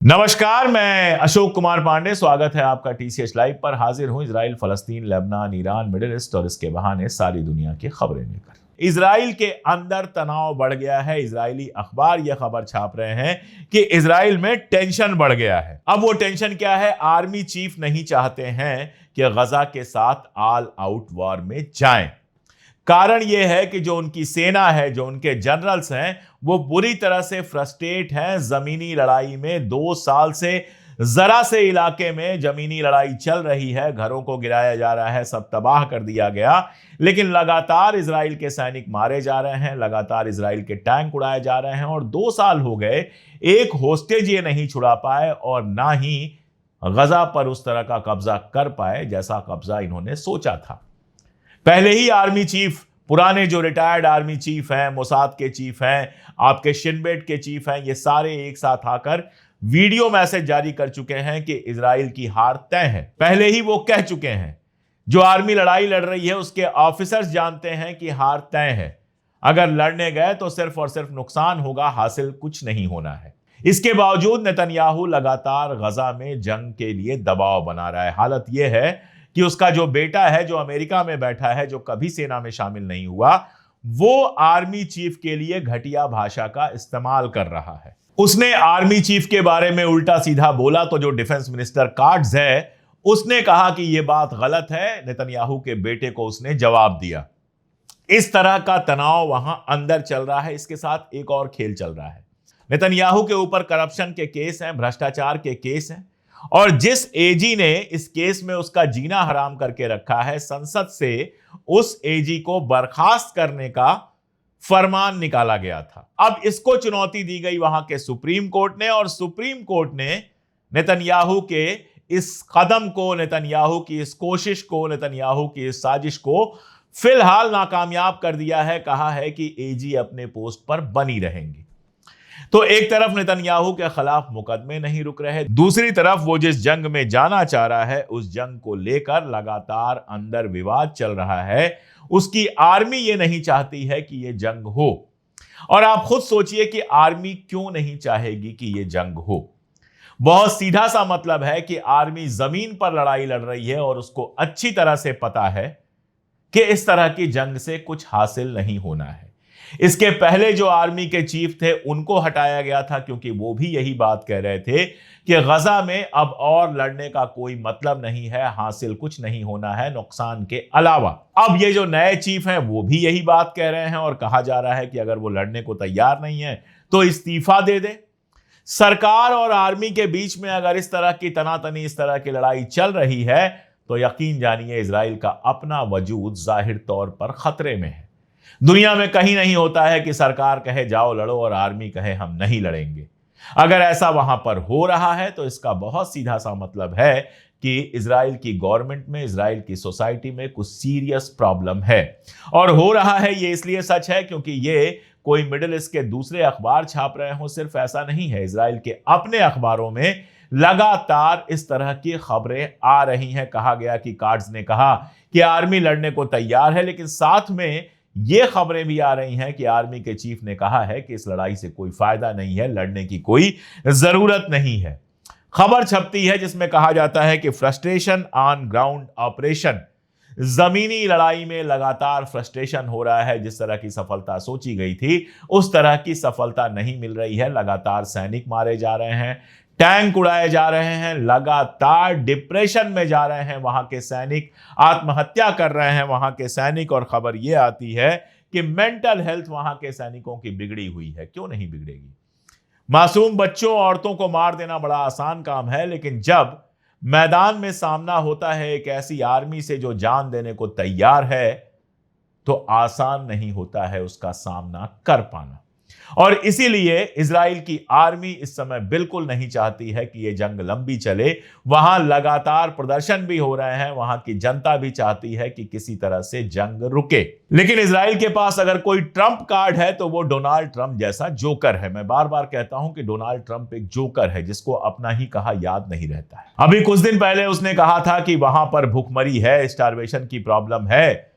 नमस्कार, मैं अशोक कुमार पांडे। स्वागत है आपका टीसीएच लाइव पर। हाजिर हूं इजराइल, फलस्तीन, लेबनान, ईरान, मिडिल ईस्ट और इसके बहाने सारी दुनिया की खबरें लेकर। इजराइल के अंदर तनाव बढ़ गया है। इजरायली अखबार यह खबर छाप रहे हैं कि इजराइल में टेंशन बढ़ गया है। अब वो टेंशन क्या है? आर्मी चीफ नहीं चाहते हैं कि गजा के साथ ऑल आउट वॉर में जाएं। कारण यह है कि जो उनकी सेना है, जो उनके जनरल्स हैं, वो बुरी तरह से फ्रस्ट्रेट हैं। जमीनी लड़ाई में 2 साल से जरा से इलाके में जमीनी लड़ाई चल रही है, घरों को गिराया जा रहा है, सब तबाह कर दिया गया, लेकिन लगातार इजराइल के सैनिक मारे जा रहे हैं, लगातार इजराइल के टैंक उड़ाए जा रहे हैं और 2 साल हो गए, एक होस्टेज ये नहीं छुड़ा पाए और ना ही गजा पर उस तरह का कब्जा कर पाए जैसा कब्जा इन्होंने सोचा था। पहले ही आर्मी चीफ, पुराने जो रिटायर्ड आर्मी चीफ हैं, मोसाद के चीफ हैं, आपके शिनबेट के चीफ हैं, ये सारे एक साथ आकर वीडियो मैसेज जारी कर चुके हैं कि इजराइल की हार तय है। पहले ही वो कह चुके हैं, जो आर्मी लड़ाई लड़ रही है उसके ऑफिसर्स जानते हैं कि हार तय है। अगर लड़ने गए तो सिर्फ और सिर्फ नुकसान होगा, हासिल कुछ नहीं होना है। इसके बावजूद नेतन्याहू लगातार गजा में जंग के लिए दबाव बना रहा है। हालत यह है कि उसका जो बेटा है, जो अमेरिका में बैठा है, जो कभी सेना में शामिल नहीं हुआ, वो आर्मी चीफ के लिए घटिया भाषा का इस्तेमाल कर रहा है। उसने आर्मी चीफ के बारे में उल्टा सीधा बोला तो जो डिफेंस मिनिस्टर कार्ड्स है, उसने कहा कि यह बात गलत है। नेतन्याहू के बेटे को उसने जवाब दिया। इस तरह का तनाव वहां अंदर चल रहा है। इसके साथ एक और खेल चल रहा है। नेतन्याहू के ऊपर करप्शन के केस हैं, भ्रष्टाचार के केस हैं, और जिस एजी ने इस केस में उसका जीना हराम करके रखा है, संसद से उस एजी को बर्खास्त करने का फरमान निकाला गया था। अब इसको चुनौती दी गई वहां के सुप्रीम कोर्ट ने, और सुप्रीम कोर्ट ने नेतन्याहू के इस कदम को, नेतन्याहू की इस कोशिश को, नेतन्याहू की इस साजिश को फिलहाल नाकामयाब कर दिया है। कहा है कि एजी अपने पोस्ट पर बनी रहेंगी। तो एक तरफ नेतन्याहू के खिलाफ मुकदमे नहीं रुक रहे, दूसरी तरफ वो जिस जंग में जाना चाह रहा है, उस जंग को लेकर लगातार अंदर विवाद चल रहा है। उसकी आर्मी ये नहीं चाहती है कि ये जंग हो। और आप खुद सोचिए कि आर्मी क्यों नहीं चाहेगी कि ये जंग हो। बहुत सीधा सा मतलब है कि आर्मी जमीन पर लड़ाई लड़ रही है और उसको अच्छी तरह से पता है कि इस तरह की जंग से कुछ हासिल नहीं होना है। इसके पहले जो आर्मी के चीफ थे उनको हटाया गया था, क्योंकि वो भी यही बात कह रहे थे कि गजा में अब और लड़ने का कोई मतलब नहीं है, हासिल कुछ नहीं होना है नुकसान के अलावा। अब ये जो नए चीफ हैं वो भी यही बात कह रहे हैं और कहा जा रहा है कि अगर वो लड़ने को तैयार नहीं है तो इस्तीफा दे दे। सरकार और आर्मी के बीच में अगर इस तरह की तनातनी, इस तरह की लड़ाई चल रही है तो यकीन जानिए इजराइल का अपना वजूद जाहिर तौर पर खतरे में है। दुनिया में कहीं नहीं होता है कि सरकार कहे जाओ लड़ो और आर्मी कहे हम नहीं लड़ेंगे। अगर ऐसा वहां पर हो रहा है तो इसका बहुत सीधा सा मतलब है कि इजराइल की गवर्नमेंट में, इजराइल की सोसाइटी में कुछ सीरियस प्रॉब्लम है। और हो रहा है ये इसलिए सच है क्योंकि ये कोई मिडिल ईस्ट के दूसरे अखबार छाप रहे हो, सिर्फ ऐसा नहीं है। इजराइल के अपने अखबारों में लगातार इस तरह की खबरें आ रही हैं। कहा गया कि कार्ड्स ने कहा कि आर्मी लड़ने को तैयार है, लेकिन साथ में ये खबरें भी आ रही हैं कि आर्मी के चीफ ने कहा है कि इस लड़ाई से कोई फायदा नहीं है, लड़ने की कोई जरूरत नहीं है। खबर छपती है जिसमें कहा जाता है कि फ्रस्ट्रेशन ऑन ग्राउंड ऑपरेशन, जमीनी लड़ाई में लगातार फ्रस्ट्रेशन हो रहा है। जिस तरह की सफलता सोची गई थी उस तरह की सफलता नहीं मिल रही है। लगातार सैनिक मारे जा रहे हैं, टैंक उड़ाए जा रहे हैं, लगातार डिप्रेशन में जा रहे हैं वहां के सैनिक, आत्महत्या कर रहे हैं वहां के सैनिक। और खबर यह आती है कि मेंटल हेल्थ वहां के सैनिकों की बिगड़ी हुई है। क्यों नहीं बिगड़ेगी? मासूम बच्चों, औरतों को मार देना बड़ा आसान काम है, लेकिन जब मैदान में सामना होता है एक ऐसी आर्मी से जो जान देने को तैयार है, तो आसान नहीं होता है उसका सामना कर पाना। और इसीलिए इजराइल की आर्मी इस समय बिल्कुल नहीं चाहती है कि यह जंग लंबी चले। वहां लगातार प्रदर्शन भी हो रहे हैं, वहां की जनता भी चाहती है कि किसी तरह से जंग रुके। लेकिन इजराइल के पास अगर कोई ट्रंप कार्ड है तो वो डोनाल्ड ट्रंप जैसा जोकर है। मैं बार बार कहता हूं कि डोनाल्ड ट्रंप एक जोकर है जिसको अपना ही कहा याद नहीं रहता है। अभी कुछ दिन पहले उसने कहा था कि वहां पर भूखमरी है, स्टारवेशन की प्रॉब्लम है,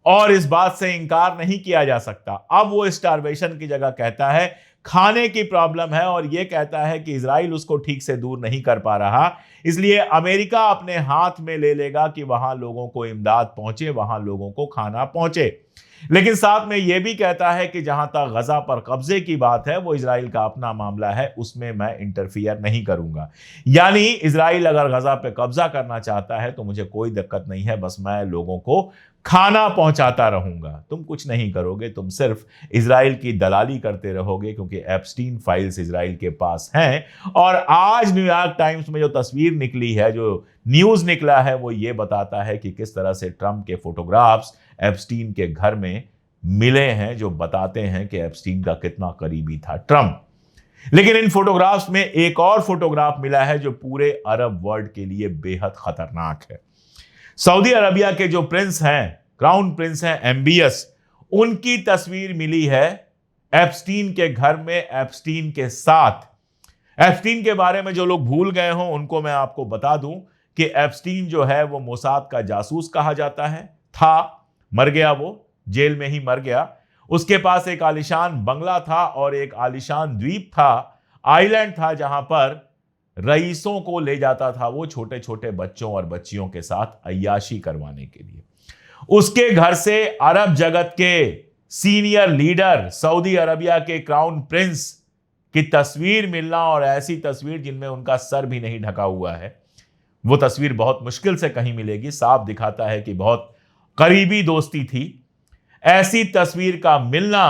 और इस बात से इंकार नहीं किया जा सकता। अब वो स्टारवेशन की जगह कहता है खाने की प्रॉब्लम है और यह कहता है कि इजराइल उसको ठीक से दूर नहीं कर पा रहा, इसलिए अमेरिका अपने हाथ में ले लेगा कि वहां लोगों को इमदाद पहुंचे, वहां लोगों को खाना पहुंचे। लेकिन साथ में यह भी कहता है कि जहां तक गजा पर कब्जे की बात है, वो इजराइल का अपना मामला है, उसमें मैं इंटरफियर नहीं करूंगा। यानी इजराइल अगर गजा पे कब्जा करना चाहता है तो मुझे कोई दिक्कत नहीं है, बस मैं लोगों को खाना पहुंचाता रहूंगा, तुम कुछ नहीं करोगे, तुम सिर्फ इजराइल की दलाली करते रहोगे, क्योंकि एप्स्टीन फाइल्स इजराइल के पास हैं। और आज न्यूयॉर्क टाइम्स में जो तस्वीर निकली है, जो न्यूज निकला है, वो ये बताता है कि किस तरह से ट्रंप के फोटोग्राफ्स एप्स्टीन के घर में मिले हैं, जो बताते हैं कि एप्स्टीन का कितना करीबी था ट्रंप। लेकिन इन फोटोग्राफ्स में एक और फोटोग्राफ मिला है जो पूरे अरब वर्ल्ड के लिए बेहद खतरनाक है। सऊदी अरबिया के जो प्रिंस हैं, क्राउन प्रिंस हैं एमबीएस, उनकी तस्वीर मिली है एप्स्टीन के घर में, एप्स्टीन के साथ। एप्स्टीन के बारे में जो लोग भूल गए हों उनको मैं आपको बता दूं कि एप्स्टीन जो है वो मोसाद का जासूस कहा जाता है, मर गया, वो जेल में ही मर गया। उसके पास एक आलिशान बंगला था और एक आलिशान द्वीप था, आइलैंड था, जहां पर रईसों को ले जाता था वो छोटे छोटे बच्चों और बच्चियों के साथ अय्याशी करवाने के लिए। उसके घर से अरब जगत के सीनियर लीडर, सऊदी अरबिया के क्राउन प्रिंस की तस्वीर मिलना, और ऐसी तस्वीर जिनमें उनका सर भी नहीं ढका हुआ है, वो तस्वीर बहुत मुश्किल से कहीं मिलेगी। साफ दिखाता है कि बहुत करीबी दोस्ती थी। ऐसी तस्वीर का मिलना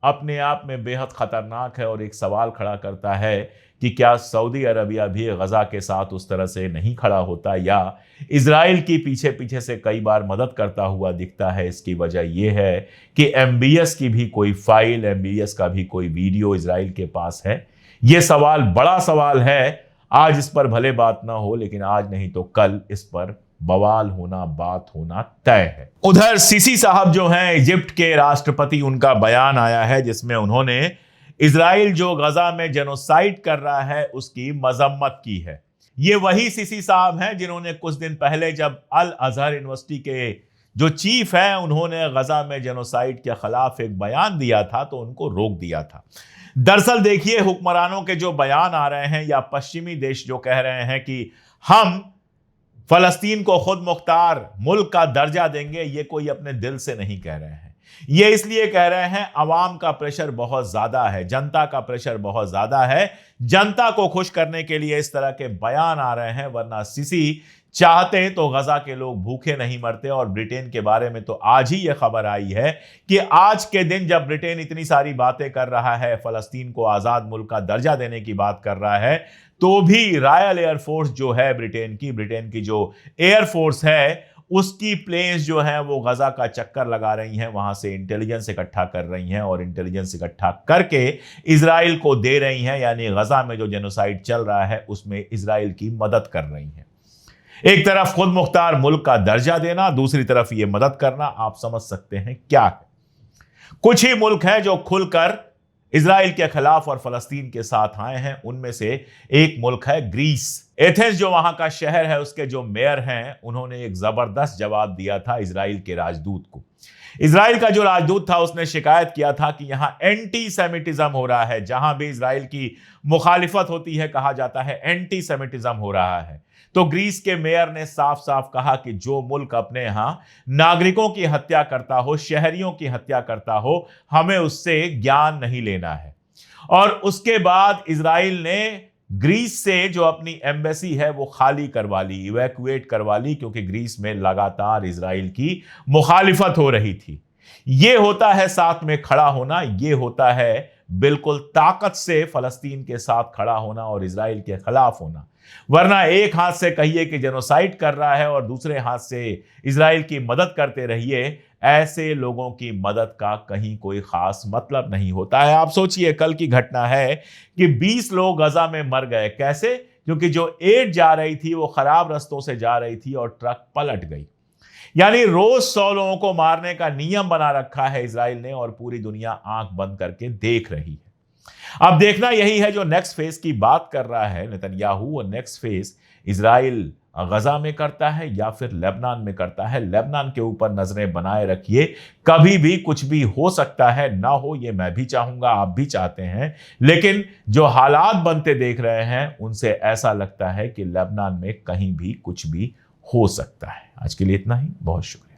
अपने आप में बेहद खतरनाक है और एक सवाल खड़ा करता है कि क्या सऊदी अरबिया भी गजा के साथ उस तरह से नहीं खड़ा होता, या इजराइल की पीछे पीछे से कई बार मदद करता हुआ दिखता है। इसकी वजह यह है कि एमबीएस की भी कोई फाइल, एमबीएस का भी कोई वीडियो इजराइल के पास है। यह सवाल बड़ा सवाल है। आज इस पर भले बात ना हो, लेकिन आज नहीं तो कल इस पर बवाल होना, बात होना तय है। उधर सीसी साहब जो हैं इजिप्ट के राष्ट्रपति, उनका बयान आया है जिसमें उन्होंने इजराइल जो गजा में जेनोसाइड कर रहा है उसकी मजम्मत की है। ये वही सीसी साहब हैं जिन्होंने कुछ दिन पहले, जब अल अजहर यूनिवर्सिटी के जो चीफ हैं उन्होंने गजा में जेनोसाइड के खिलाफ एक बयान दिया था, तो उनको रोक दिया था। दरअसल देखिए, हुक्मरानों के जो बयान आ रहे हैं, या पश्चिमी देश जो कह रहे हैं कि हम फलस्तीन को खुद मुख्तार मुल्क का दर्जा देंगे, ये कोई अपने दिल से नहीं कह रहे हैं। ये इसलिए कह रहे हैं अवाम का प्रेशर बहुत ज्यादा है, जनता का प्रेशर बहुत ज्यादा है, जनता को खुश करने के लिए इस तरह के बयान आ रहे हैं। वरना सीसी चाहते तो गजा के लोग भूखे नहीं मरते। और ब्रिटेन के बारे में तो आज ही यह खबर आई है कि आज के दिन जब ब्रिटेन इतनी सारी बातें कर रहा है, फलस्तीन को आजाद मुल्क का दर्जा देने की बात कर रहा है, तो भी रॉयल एयरफोर्स जो है ब्रिटेन की जो एयरफोर्स है, उसकी प्लेन्स जो हैं वो गजा का चक्कर लगा रही हैं, वहां से इंटेलिजेंस इकट्ठा कर रही हैं और इंटेलिजेंस इकट्ठा करके इजराइल को दे रही हैं। यानी गजा में जो जेनोसाइड चल रहा है उसमें इजराइल की मदद कर रही हैं। एक तरफ खुद मुख्तार मुल्क का दर्जा देना, दूसरी तरफ ये मदद करना, आप समझ सकते हैं क्या है। कुछ ही मुल्क हैं जो खुलकर इजराइल के खिलाफ और फलस्तीन के साथ आए हैं। उनमें से एक मुल्क है ग्रीस। एथेंस जो वहां का शहर है, उसके जो मेयर हैं, उन्होंने एक जबरदस्त जवाब दिया था इजराइल के राजदूत को। इजराइल का जो राजदूत था उसने शिकायत किया था कि यहां एंटी सेमिटिज्म हो रहा है। जहां भी इजराइल की मुखालिफत होती है, कहा जाता है एंटी सेमिटिज्म हो रहा है। तो ग्रीस के मेयर ने साफ साफ कहा कि जो मुल्क अपने यहां नागरिकों की हत्या करता हो, शहरियों की हत्या करता हो, हमें उससे ज्ञान नहीं लेना है। और उसके बाद इजराइल ने ग्रीस से जो अपनी एम्बेसी है वो खाली करवा ली, इवैक्यूएट करवा ली, क्योंकि ग्रीस में लगातार इजराइल की मुखालिफत हो रही थी। यह होता है साथ में खड़ा होना, यह होता है बिल्कुल ताकत से फलस्तीन के साथ खड़ा होना और इजराइल के खिलाफ होना। वरना एक हाथ से कहिए कि जेनोसाइड कर रहा है और दूसरे हाथ से इजराइल की मदद करते रहिए, ऐसे लोगों की मदद का कहीं कोई खास मतलब नहीं होता है। आप सोचिए, कल की घटना है कि 20 लोग गजा में मर गए। कैसे? क्योंकि जो एड जा रही थी वो खराब रास्तों से जा रही थी और ट्रक पलट गई। यानी रोज 100 लोगों को मारने का नियम बना रखा है इजराइल ने और पूरी दुनिया आंख बंद करके देख रही है। अब देखना यही है जो नेक्स्ट फेज की बात कर रहा है नेतन्याहू, वो नेक्स्ट फेज इजराइल गजा में करता है या फिर लेबनान में करता है। लेबनान के ऊपर नजरें बनाए रखिए, कभी भी कुछ भी हो सकता है, ना हो ये मैं भी चाहूंगा, आप भी चाहते हैं, लेकिन जो हालात बनते देख रहे हैं उनसे ऐसा लगता है कि लेबनान में कहीं भी कुछ भी हो सकता है। आज के लिए इतना ही, बहुत शुक्रिया।